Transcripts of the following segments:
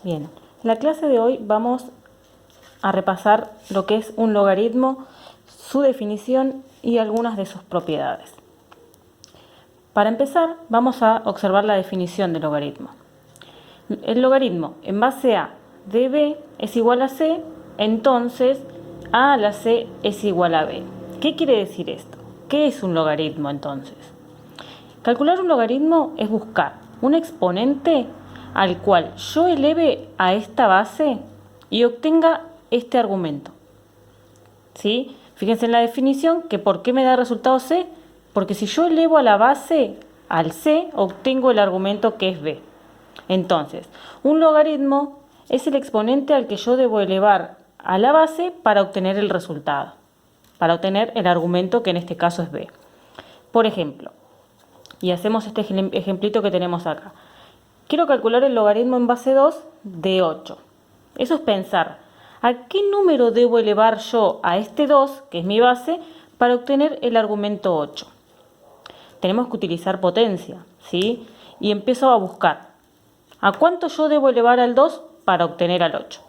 Bien, en la clase de hoy vamos a repasar lo que es un logaritmo, su definición y algunas de sus propiedades. Para empezar, vamos a observar la definición del logaritmo. El logaritmo en base a de b es igual a c, entonces a la c es igual a b. ¿Qué quiere decir esto? ¿Qué es un logaritmo entonces? Calcular un logaritmo es buscar un exponente al cual yo eleve a esta base y obtenga este argumento. ¿Sí? Fíjense en la definición que ¿por qué me da resultado c? Porque si yo elevo a la base al c, obtengo el argumento que es b. Entonces, un logaritmo es el exponente al que yo debo elevar a la base para obtener el resultado, para obtener el argumento que en este caso es b. Por ejemplo, y hacemos este ejemplito que tenemos acá. Quiero calcular el logaritmo en base 2 de 8. Eso es pensar, ¿a qué número debo elevar yo a este 2, que es mi base, para obtener el argumento 8? Tenemos que utilizar potencia, ¿sí? Y empiezo a buscar, ¿a cuánto yo debo elevar al 2 para obtener al 8?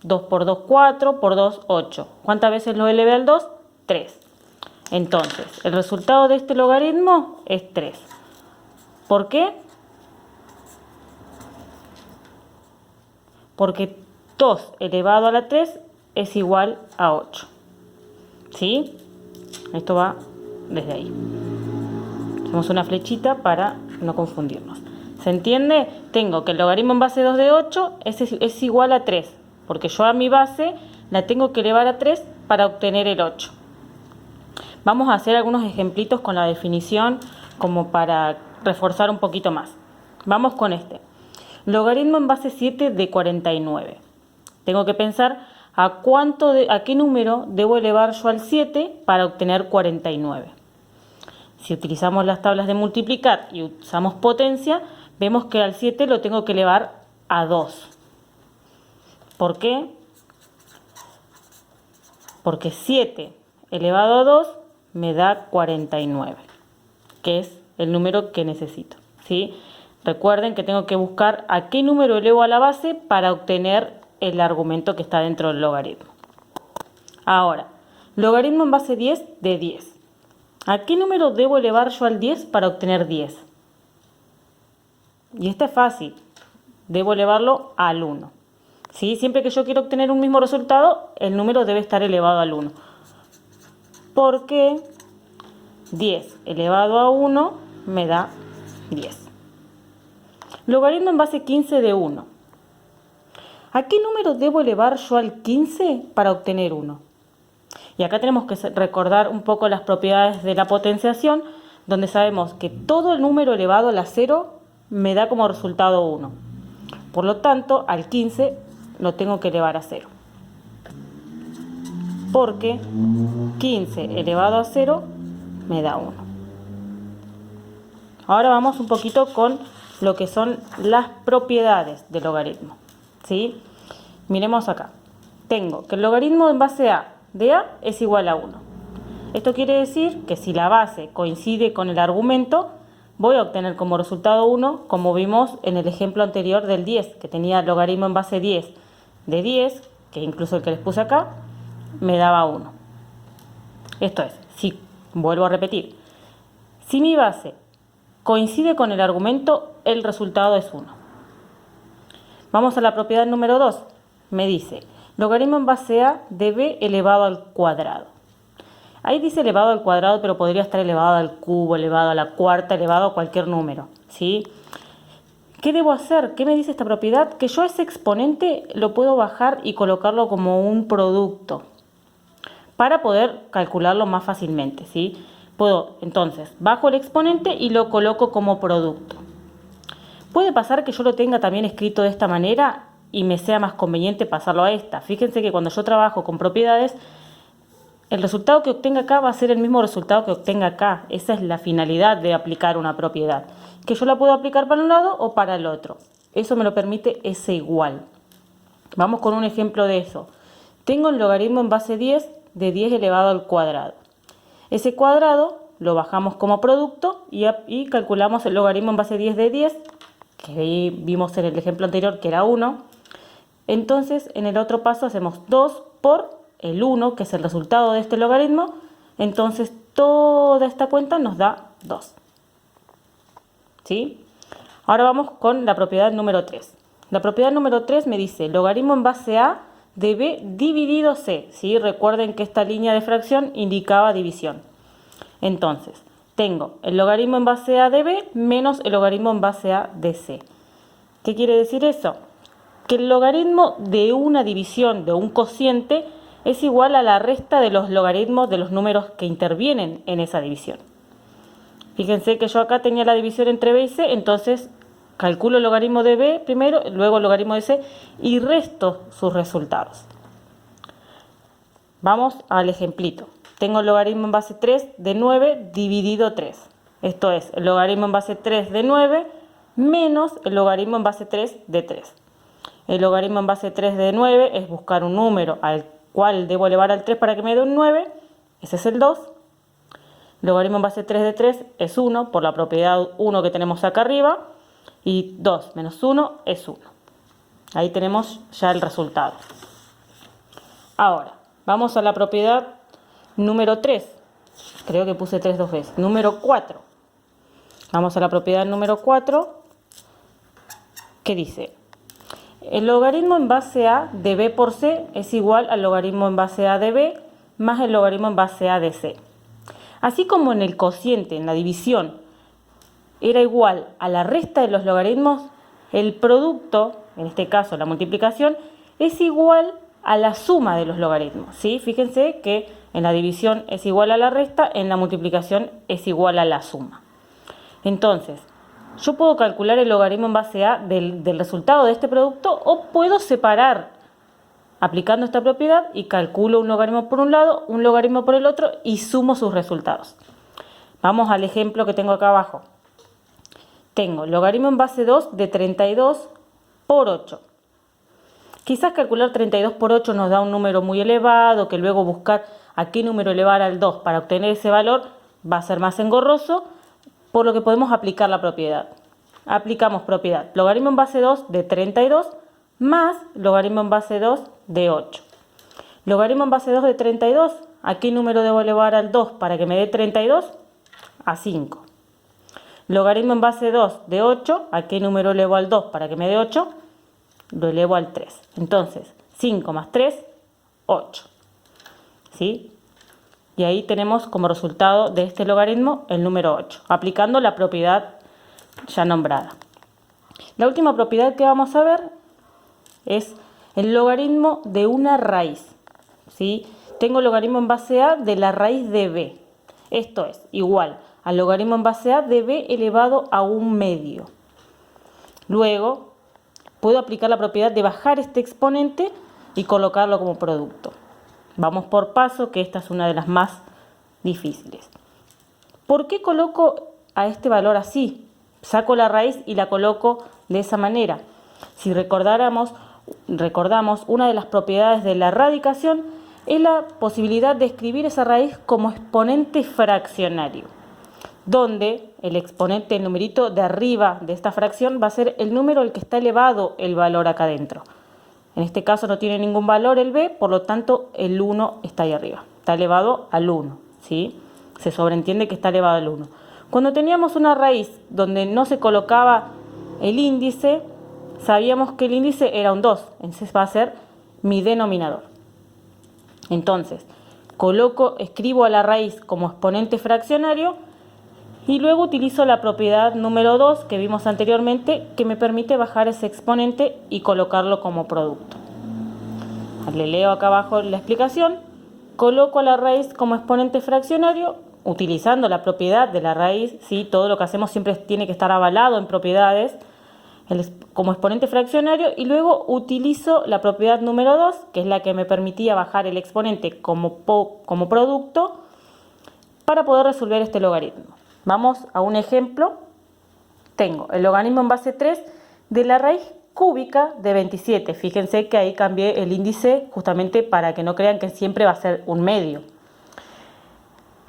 2 por 2, 4, por 2, 8. ¿Cuántas veces lo elevé al 2? 3. Entonces, el resultado de este logaritmo es 3. ¿Por qué? Porque 2 elevado a la 3 es igual a 8. ¿Sí? Esto va desde ahí. Hacemos una flechita para no confundirnos. ¿Se entiende? Tengo que el logaritmo en base 2 de 8 es igual a 3. Porque yo a mi base la tengo que elevar a 3 para obtener el 8. Vamos a hacer algunos ejemplitos con la definición como para reforzar un poquito más. Vamos con este. Logaritmo en base 7 de 49. Tengo que pensar a qué número debo elevar yo al 7 para obtener 49. Si utilizamos las tablas de multiplicar y usamos potencia, vemos que al 7 lo tengo que elevar a 2. ¿Por qué? Porque 7 elevado a 2 me da 49, que es el número que necesito, ¿sí? Recuerden que tengo que buscar a qué número elevo a la base para obtener el argumento que está dentro del logaritmo. Ahora, logaritmo en base 10 de 10. ¿A qué número debo elevar yo al 10 para obtener 10? Y esta es fácil. Debo elevarlo al 1. ¿Sí? Siempre que yo quiero obtener un mismo resultado, el número debe estar elevado al 1. Porque 10 elevado a 1 me da 10. Logaritmo en base 15 de 1. ¿A qué número debo elevar yo al 15 para obtener 1? Y acá tenemos que recordar un poco las propiedades de la potenciación, donde sabemos que todo el número elevado a la 0 me da como resultado 1. Por lo tanto, al 15 lo tengo que elevar a 0. Porque 15 elevado a 0 me da 1. Ahora vamos un poquito con lo que son las propiedades del logaritmo, ¿sí? Miremos acá. Tengo que el logaritmo en base a de a es igual a 1. Esto quiere decir que si la base coincide con el argumento, voy a obtener como resultado 1, como vimos en el ejemplo anterior del 10, que tenía el logaritmo en base 10 de 10, que incluso el que les puse acá, me daba 1. Esto es, si vuelvo a repetir, si mi base coincide con el argumento, el resultado es 1. Vamos a la propiedad número 2. Me dice, logaritmo en base a de b elevado al cuadrado. Ahí dice elevado al cuadrado, pero podría estar elevado al cubo, elevado a la cuarta, elevado a cualquier número, ¿sí? ¿Qué debo hacer? ¿Qué me dice esta propiedad? Que yo ese exponente lo puedo bajar y colocarlo como un producto para poder calcularlo más fácilmente, ¿sí? Puedo, entonces, bajo el exponente y lo coloco como producto. Puede pasar que yo lo tenga también escrito de esta manera y me sea más conveniente pasarlo a esta. Fíjense que cuando yo trabajo con propiedades, el resultado que obtenga acá va a ser el mismo resultado que obtenga acá. Esa es la finalidad de aplicar una propiedad. Que yo la puedo aplicar para un lado o para el otro. Eso me lo permite ese igual. Vamos con un ejemplo de eso. Tengo el logaritmo en base 10 de 10 elevado al cuadrado. Ese cuadrado lo bajamos como producto y calculamos el logaritmo en base 10 de 10, que vimos en el ejemplo anterior que era 1. Entonces en el otro paso hacemos 2 por el 1, que es el resultado de este logaritmo. Entonces toda esta cuenta nos da 2. ¿Sí? Ahora vamos con la propiedad número 3. La propiedad número 3 me dice logaritmo en base a de b dividido c. ¿Sí? Recuerden que esta línea de fracción indicaba división. Entonces, tengo el logaritmo en base a de b menos el logaritmo en base a de c. ¿Qué quiere decir eso? Que el logaritmo de una división de un cociente es igual a la resta de los logaritmos de los números que intervienen en esa división. Fíjense que yo acá tenía la división entre b y c, entonces calculo el logaritmo de b primero, luego el logaritmo de c y resto sus resultados. Vamos al ejemplito. Tengo el logaritmo en base 3 de 9 dividido 3. Esto es el logaritmo en base 3 de 9 menos el logaritmo en base 3 de 3. El logaritmo en base 3 de 9 es buscar un número al cual debo elevar al 3 para que me dé un 9. Ese es el 2. El logaritmo en base 3 de 3 es 1 por la propiedad 1 que tenemos acá arriba. Y 2 menos 1 es 1. Ahí tenemos ya el resultado. Ahora, vamos a la propiedad número 3. Creo que puse 3 dos veces. Número 4. Vamos a la propiedad número 4. ¿Qué dice? El logaritmo en base a de b por c es igual al logaritmo en base a de b más el logaritmo en base a de c. Así como en el cociente, en la división, era igual a la resta de los logaritmos, el producto, en este caso la multiplicación, es igual a la suma de los logaritmos. ¿Sí? Fíjense que en la división es igual a la resta, en la multiplicación es igual a la suma. Entonces, yo puedo calcular el logaritmo en base a del resultado de este producto o puedo separar aplicando esta propiedad y calculo un logaritmo por un lado, un logaritmo por el otro y sumo sus resultados. Vamos al ejemplo que tengo acá abajo. Tengo logaritmo en base 2 de 32 por 8. Quizás calcular 32 por 8 nos da un número muy elevado, que luego buscar a qué número elevar al 2 para obtener ese valor va a ser más engorroso, por lo que podemos aplicar la propiedad. Aplicamos propiedad logaritmo en base 2 de 32 más logaritmo en base 2 de 8. Logaritmo en base 2 de 32, ¿a qué número debo elevar al 2 para que me dé 32? A 5. Logaritmo en base 2 de 8, ¿a qué número elevo al 2 para que me dé 8? Lo elevo al 3. Entonces, 5 más 3, 8. ¿Sí? Y ahí tenemos como resultado de este logaritmo el número 8, aplicando la propiedad ya nombrada. La última propiedad que vamos a ver es el logaritmo de una raíz. ¿Sí? Tengo el logaritmo en base a de la raíz de b. Esto es igual al logaritmo en base a de b elevado a un medio. Luego, puedo aplicar la propiedad de bajar este exponente y colocarlo como producto. Vamos por paso, que esta es una de las más difíciles. ¿Por qué coloco a este valor así? Saco la raíz y la coloco de esa manera. Si recordamos, una de las propiedades de la radicación es la posibilidad de escribir esa raíz como exponente fraccionario, donde el exponente, el numerito de arriba de esta fracción, va a ser el número al que está elevado el valor acá adentro. En este caso no tiene ningún valor el b, por lo tanto el 1 está ahí arriba. Está elevado al 1, ¿sí? Se sobreentiende que está elevado al 1. Cuando teníamos una raíz donde no se colocaba el índice, sabíamos que el índice era un 2, entonces va a ser mi denominador. Entonces, escribo a la raíz como exponente fraccionario y luego utilizo la propiedad número 2 que vimos anteriormente, que me permite bajar ese exponente y colocarlo como producto. Le leo acá abajo la explicación. Coloco a la raíz como exponente fraccionario, utilizando la propiedad de la raíz. ¿Sí? Todo lo que hacemos siempre tiene que estar avalado en propiedades, como exponente fraccionario, y luego utilizo la propiedad número 2, que es la que me permitía bajar el exponente como producto, para poder resolver este logaritmo. Vamos a un ejemplo. Tengo el logaritmo en base 3 de la raíz cúbica de 27. Fíjense que ahí cambié el índice justamente para que no crean que siempre va a ser un medio.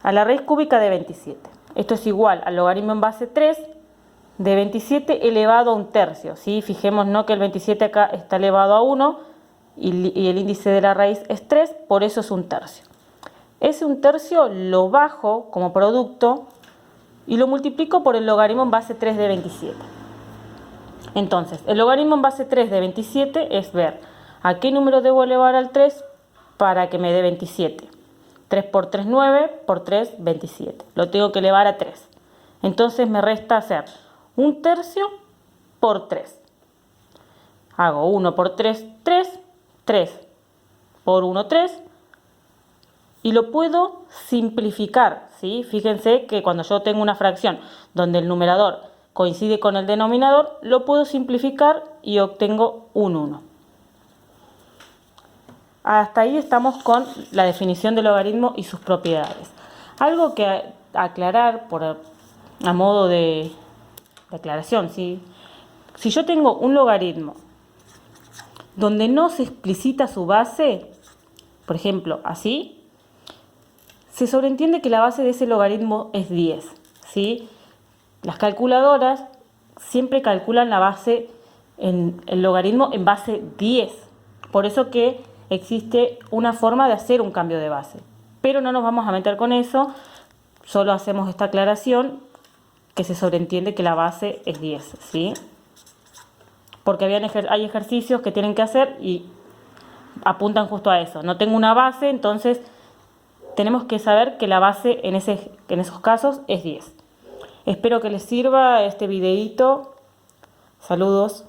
A la raíz cúbica de 27. Esto es igual al logaritmo en base 3 de 27 elevado a un tercio, ¿sí? Fijémonos que el 27 acá está elevado a 1 y el índice de la raíz es 3, por eso es un tercio. Ese un tercio lo bajo como producto y lo multiplico por el logaritmo en base 3 de 27. Entonces, el logaritmo en base 3 de 27 es ver a qué número debo elevar al 3 para que me dé 27. 3 por 3, 9, por 3, 27. Lo tengo que elevar a 3. Entonces me resta hacer un tercio por 3. Hago 1 por 3, 3, 3 por 1, 3. Y lo puedo simplificar, ¿sí? Fíjense que cuando yo tengo una fracción donde el numerador coincide con el denominador, lo puedo simplificar y obtengo un 1. Hasta ahí estamos con la definición del logaritmo y sus propiedades. Algo que aclarar a modo de aclaración, ¿sí? Si yo tengo un logaritmo donde no se explicita su base, por ejemplo, así, se sobreentiende que la base de ese logaritmo es 10, ¿sí? Las calculadoras siempre calculan la base en el logaritmo en base 10. Por eso que existe una forma de hacer un cambio de base. Pero no nos vamos a meter con eso, solo hacemos esta aclaración que se sobreentiende que la base es 10, ¿sí? Porque hay ejercicios que tienen que hacer y apuntan justo a eso. No tengo una base, entonces tenemos que saber que la base en esos casos es 10. Espero que les sirva este videíto. Saludos.